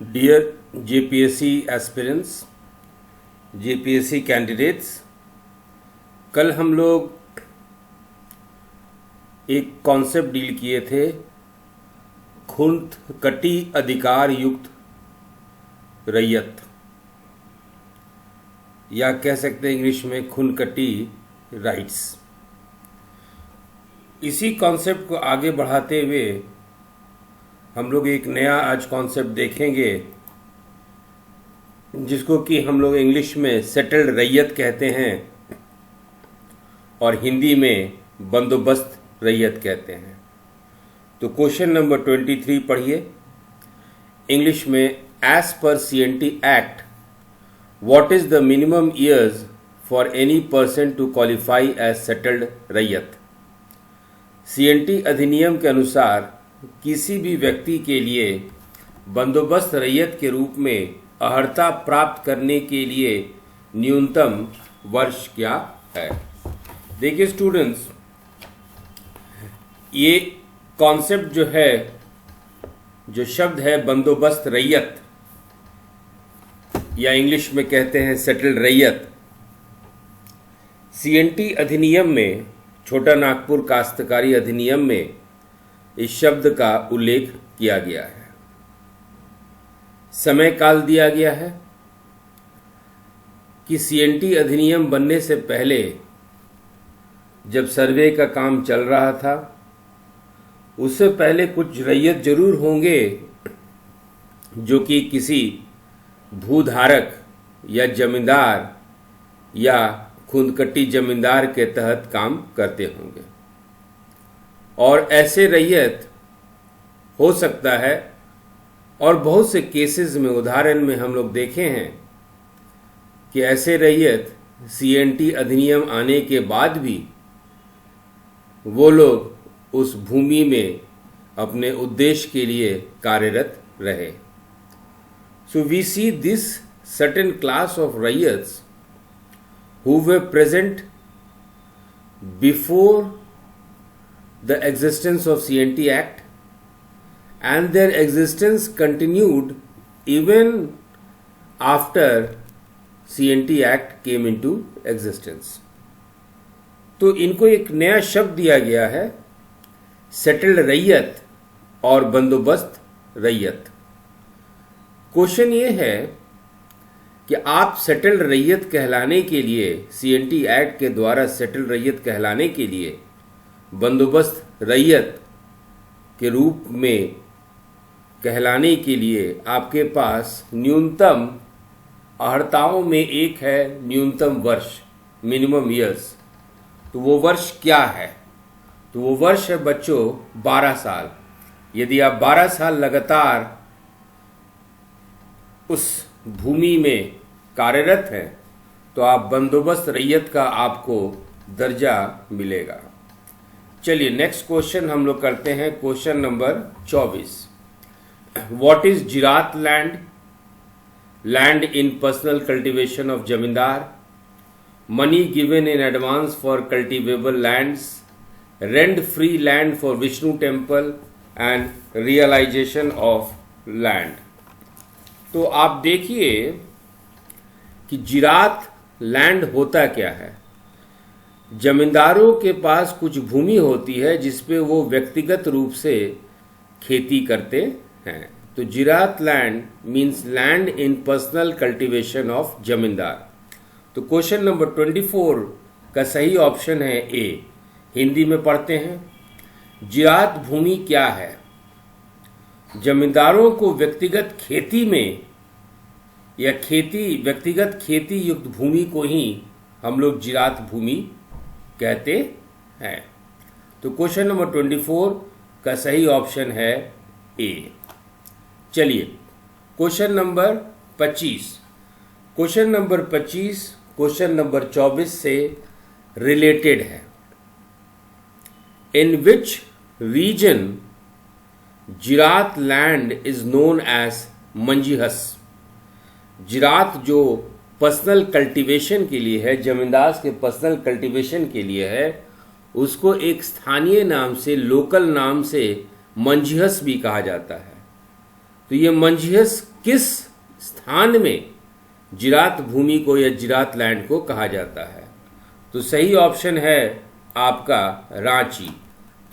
Dear JPSC aspirants, JPSC candidates, कल हम लोग एक कॉन्सेप्ट डील किए थे खुंदकटी अधिकार युक्त रैयत, या कह सकते हैं इंग्लिश में खुंदकटी राइट्स। इसी कॉन्सेप्ट को आगे बढ़ाते हुए हम लोग एक नया आज कॉन्सेप्ट देखेंगे जिसको कि हम लोग इंग्लिश में सेटल्ड रैयत कहते हैं और हिंदी में बंदोबस्त रैयत कहते हैं। तो क्वेश्चन नंबर 23 पढ़िए इंग्लिश में। As per CNT act, what is the minimum years for any person to qualify as settled रैयत। CNT अधिनियम के अनुसार किसी भी व्यक्ति के लिए बंदोबस्त रैयत के रूप में अर्हता प्राप्त करने के लिए न्यूनतम वर्ष क्या है। देखिए स्टूडेंट्स, ये कॉन्सेप्ट जो है, जो शब्द है बंदोबस्त रैयत या इंग्लिश में कहते हैं सेटल्ड रैयत, CNT अधिनियम में, छोटा नागपुर काश्तकारी अधिनियम में इस शब्द का उल्लेख किया गया है। समय काल दिया गया है कि CNT अधिनियम बनने से पहले जब सर्वे का काम चल रहा था, उससे पहले कुछ रैयत जरूर होंगे जो कि किसी भूधारक या जमींदार या खुंदकटी जमींदार के तहत काम करते होंगे, और ऐसे रैयत हो सकता है, और बहुत से केसेस में, उदाहरण में हम लोग देखे हैं कि ऐसे रैयत CNT अधिनियम आने के बाद भी वो लोग उस भूमि में अपने उद्देश्य के लिए कार्यरत रहे। So we see this certain class of raiyats who were present before the existence of CNT Act, and their existence continued even after CNT Act came into existence. तो इनको एक नया शब्द दिया गया है, सेटल्ड रैयत और बंदोबस्त रैयत। क्वेश्चन ये है कि आप सेटल्ड रैयत कहलाने के लिए, CNT एक्ट के द्वारा सेटल्ड रैयत कहलाने के लिए, बंदोबस्त रैयत के रूप में कहलाने के लिए आपके पास न्यूनतम अर्हताओं में एक है न्यूनतम वर्ष, मिनिमम ईयर्स। तो वो वर्ष क्या है? तो वो वर्ष है बच्चों 12 साल। यदि आप 12 साल लगातार उस भूमि में कार्यरत हैं तो आप बंदोबस्त रैयत का आपको दर्जा मिलेगा। चलिए नेक्स्ट क्वेश्चन हम लोग करते हैं, question number 24। What is zirat land? Land in personal cultivation of zamindar, money given in advance for cultivable lands, rent free land for Vishnu temple and realisation of land. तो आप देखिए कि जिरात लैंड होता क्या है। जमींदारों के पास कुछ भूमि होती है जिसपे वो व्यक्तिगत रूप से खेती करते हैं। तो zirat land means land in personal cultivation of zamindar. तो क्वेश्चन नंबर 24 का सही ऑप्शन है ए। हिंदी में पढ़ते हैं, जिरात भूमि क्या है? जमींदारों को व्यक्तिगत खेती में या व्यक्तिगत खेती युक्त भूमि को ही हम लोग जिरात भूमि कहते हैं। तो क्वेश्चन नंबर 24 का सही ऑप्शन है ए। चलिए question number 25। Question number 25 question number 24 से रिलेटेड है। In which region zirat land is known as manjhihas. Zirat जो पर्सनल कल्टीवेशन के लिए है, जमींदार के पर्सनल कल्टीवेशन के लिए है, उसको एक स्थानीय नाम से, लोकल नाम से मंजीहस भी कहा जाता है। तो ये मंजीहस किस स्थान में जिरात भूमि को या जिरात लैंड को कहा जाता है? तो सही ऑप्शन है आपका रांची।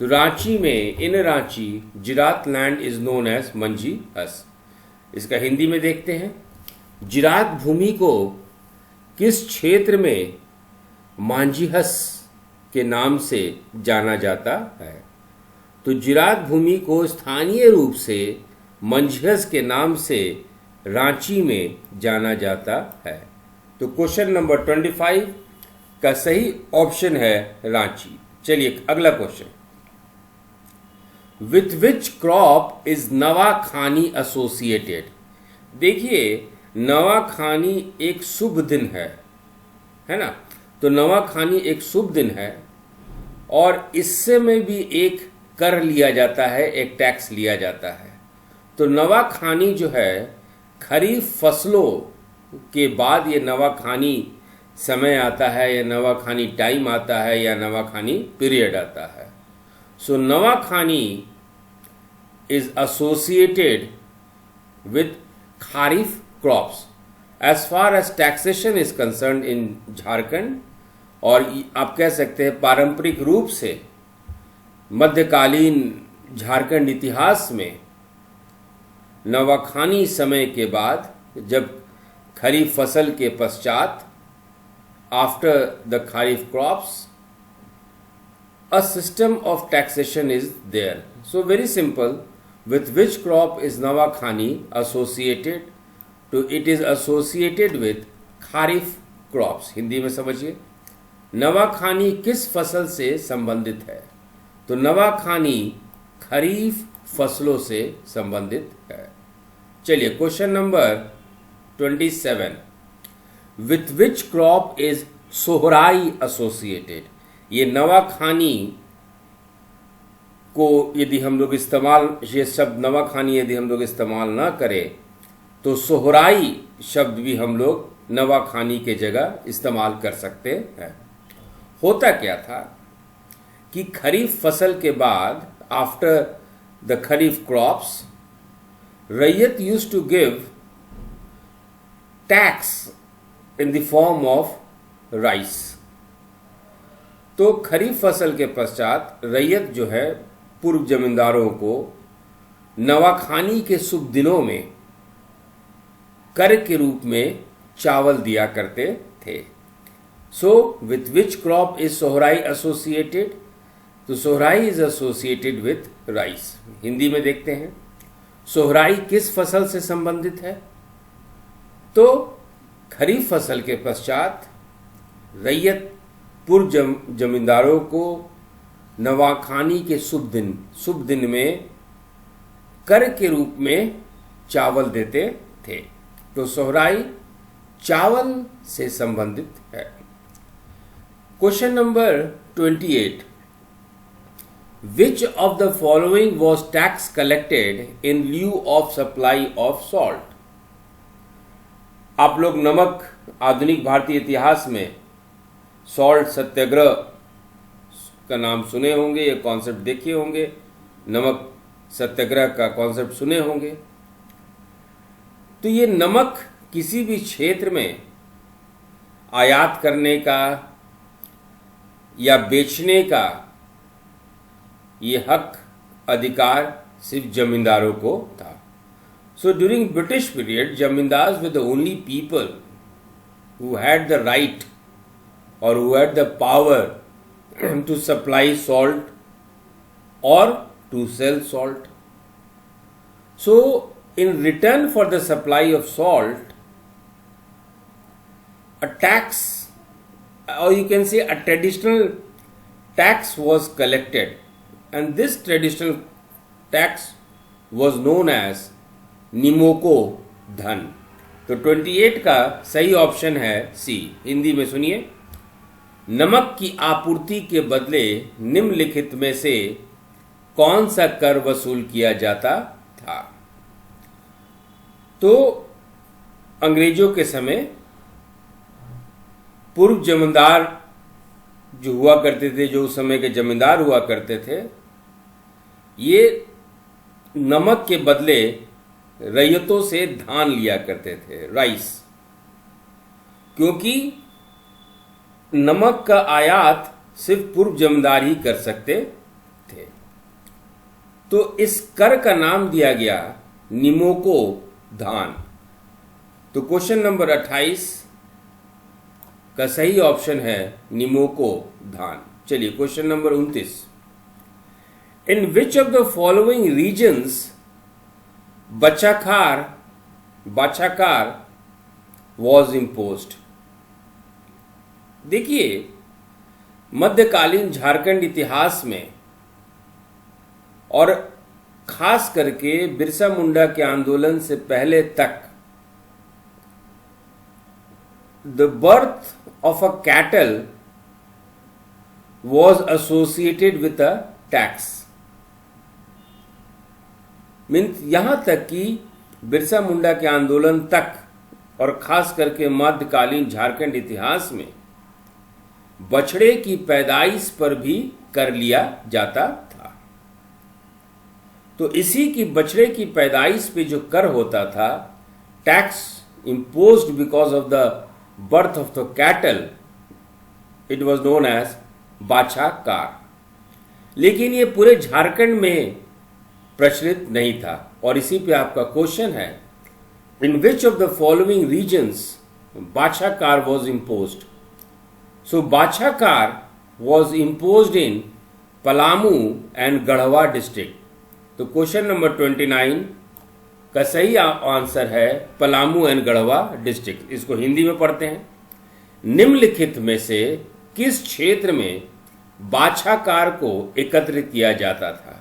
तो रांची में, in Ranchi, zirat land is known as manjhihas. इसका हिंदी में देखते हैं। जिरात भूमि को किस क्षेत्र में मांझीहस के नाम से जाना जाता है? तो जिरात भूमि को स्थानीय रूप से मंझीहस के नाम से रांची में जाना जाता है। तो क्वेश्चन नंबर 25 का सही ऑप्शन है रांची। चलिए अगला question. With which crop is Nawakhani associated? देखिए, नवाखानी एक शुभ दिन है ना? तो नवाखानी एक शुभ दिन है और इससे में भी एक कर लिया जाता है, एक टैक्स लिया जाता है। तो नवाखानी जो है, खरीफ फसलों के बाद ये नवाखानी समय आता है, या नवाखानी टाइम आता है, या नवाखानी पीरियड आता है। So Nawakhani is associated with kharif crops as far as taxation is concern in Jharkhand. और आप कह सकते हैं पारंपरिक रूप से मध्यकालीन झारखंड इतिहास में नवाखानी समय के बाद, जब खरीफ फसल के पश्चात, after the kharif crops, a system of taxation is there. So very simple. With which crop is Navakhani associated? To it is associated with Kharif crops. Hindi में समझिए, नवाखानी किस फसल से संबंधित है? तो नवाखानी खरीफ फसलों से संबंधित है। चलिए question number 27। With which crop is Sohrai associated? ये नवाखानी को यदि हम लोग इस्तेमाल, ये शब्द नवाखानी यदि हम लोग इस्तेमाल ना करें तो सोहराई शब्द भी हम लोग नवाखानी के जगह इस्तेमाल कर सकते हैं। होता क्या था कि खरीफ फसल के बाद, after the kharif crops, ryot used to give tax in the form of rice. तो खरीफ फसल के पश्चात रैयत जो है, पूर्व जमींदारों को नवाखानी के शुभ दिनों में कर के रूप में चावल दिया करते थे। So with which crop is Sohrai associated? तो Sohrai is associated with rice. Hindi में देखते हैं, सोहराई किस फसल से संबंधित है? तो खरीफ फसल के पश्चात रैयत पूर्व जमींदारों को नवाखानी के शुभ दिन में कर के रूप में चावल देते थे। तो सोहराई चावल से संबंधित है। Question number 28। Which of the following was tax collected in lieu of supply of salt? आप लोग नमक, आधुनिक भारतीय इतिहास में सॉल्ट सत्याग्रह का नाम सुने होंगे, ये कॉन्सेप्ट देखे होंगे, नमक सत्याग्रह का कॉन्सेप्ट सुने होंगे। तो ये नमक किसी भी क्षेत्र में आयात करने का या बेचने का ये हक, अधिकार सिर्फ जमींदारों को था। So during British period, zamindars were the only people who had the right or who had the power to supply salt or to sell salt. So in return for the supply of salt, a tax, or you can say a traditional tax, was collected, and this traditional tax was known as निमोको धन। तो 28 का सही option है सी। हिंदी में सुनिए, नमक की आपूर्ति के बदले निम्नलिखित में से कौन सा कर वसूल किया जाता था? तो अंग्रेजों के समय पूर्व जमींदार जो हुआ करते थे, जो उस समय के जमींदार हुआ करते थे, ये नमक के बदले रैयतों से धान लिया करते थे, राइस, क्योंकि नमक का आयात सिर्फ पूर्व जमींदार ही कर सकते थे। तो इस कर का नाम दिया गया निमोको धान। तो क्वेश्चन नंबर 28 का सही ऑप्शन है निमोको धान। चलिए question number 29, in which of the following regions Bachhakar was imposed. देखिए, मध्यकालीन झारखंड इतिहास में और खास करके बिरसा मुंडा के आंदोलन से पहले तक the birth of a cattle was associated with a tax. Means यहां तक कि बिरसा मुंडा के आंदोलन तक और खास करके मध्यकालीन झारखंड इतिहास में बछड़े की पैदाइश पर भी कर लिया जाता था। तो इसी की बछड़े की पैदाइश पे जो कर होता था, tax imposed because of the birth of the cattle, it was known as बाछाकार। लेकिन ये पूरे झारखंड में प्रचलित नहीं था। और इसी पे आपका क्वेश्चन है, in which of the following regions Bachhakar was imposed. So Bachhakar was imposed in Palamu and Garhwa district. तो क्वेश्चन नंबर 29 का सही आंसर है पलामू एंड गढ़वा डिस्ट्रिक्ट। इसको हिंदी में पढ़ते हैं, निम्नलिखित में से किस क्षेत्र में बाछाकार को एकत्रित किया जाता था।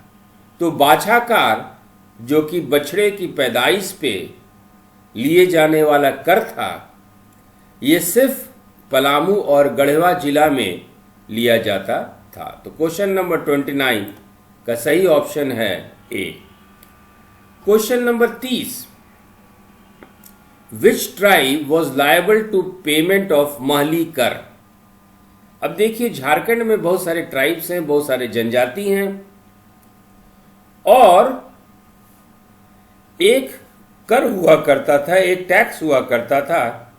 तो बाछाकार जो कि बछड़े की पैदाइश पे लिए जाने वाला कर था, ये सिर्फ पलामू और गढ़वा जिला में लिया जाता था। तो क्वेश्चन नंबर 29 का सही ऑप्शन है A. Question number 30, which tribe was liable to payment of Mahli कर। अब देखिए, झारखंड में बहुत सारे ट्राइब्स हैं, बहुत सारे जनजाति हैं, और एक कर हुआ करता था, एक टैक्स हुआ करता था,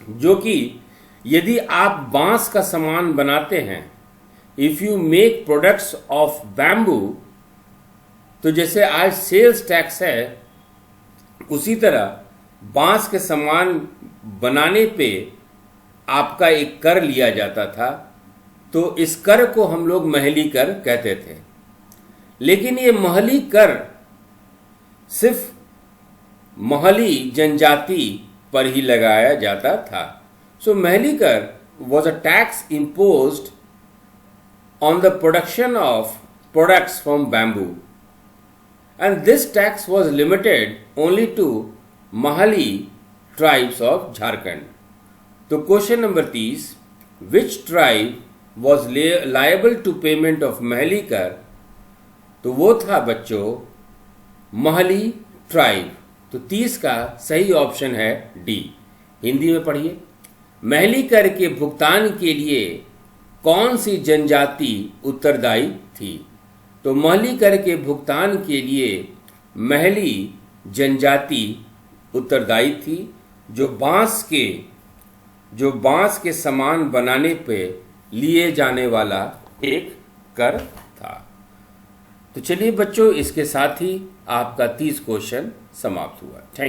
जो कि यदि आप बांस का सामान बनाते हैं, if you make products of bamboo, तो जैसे आज सेल्स टैक्स है, उसी तरह बांस के सामान बनाने पे आपका एक कर लिया जाता था। तो इस कर को हम लोग महली कर कहते थे। लेकिन ये महली कर सिर्फ महली जनजाति पर ही लगाया जाता था। सो महली कर was a tax imposed on the production of products from bamboo, and this tax was limited only to Mahali tribes of Jharkhand. तो question number 30, which tribe was liable to payment of Mahli कर। तो वो था बच्चों Mahali tribe. तो 30 का सही option है डी। हिंदी में पढ़िए, महली कर के भुगतान के लिए कौन सी जनजाति उत्तरदायी थी। तो महली कर के भुगतान के लिए महली जनजाति उत्तरदायी थी, जो बांस के सामान बनाने पे लिए जाने वाला एक कर था। तो चलिए बच्चों, इसके साथ ही आपका 30 क्वेश्चन समाप्त हुआ। थैंक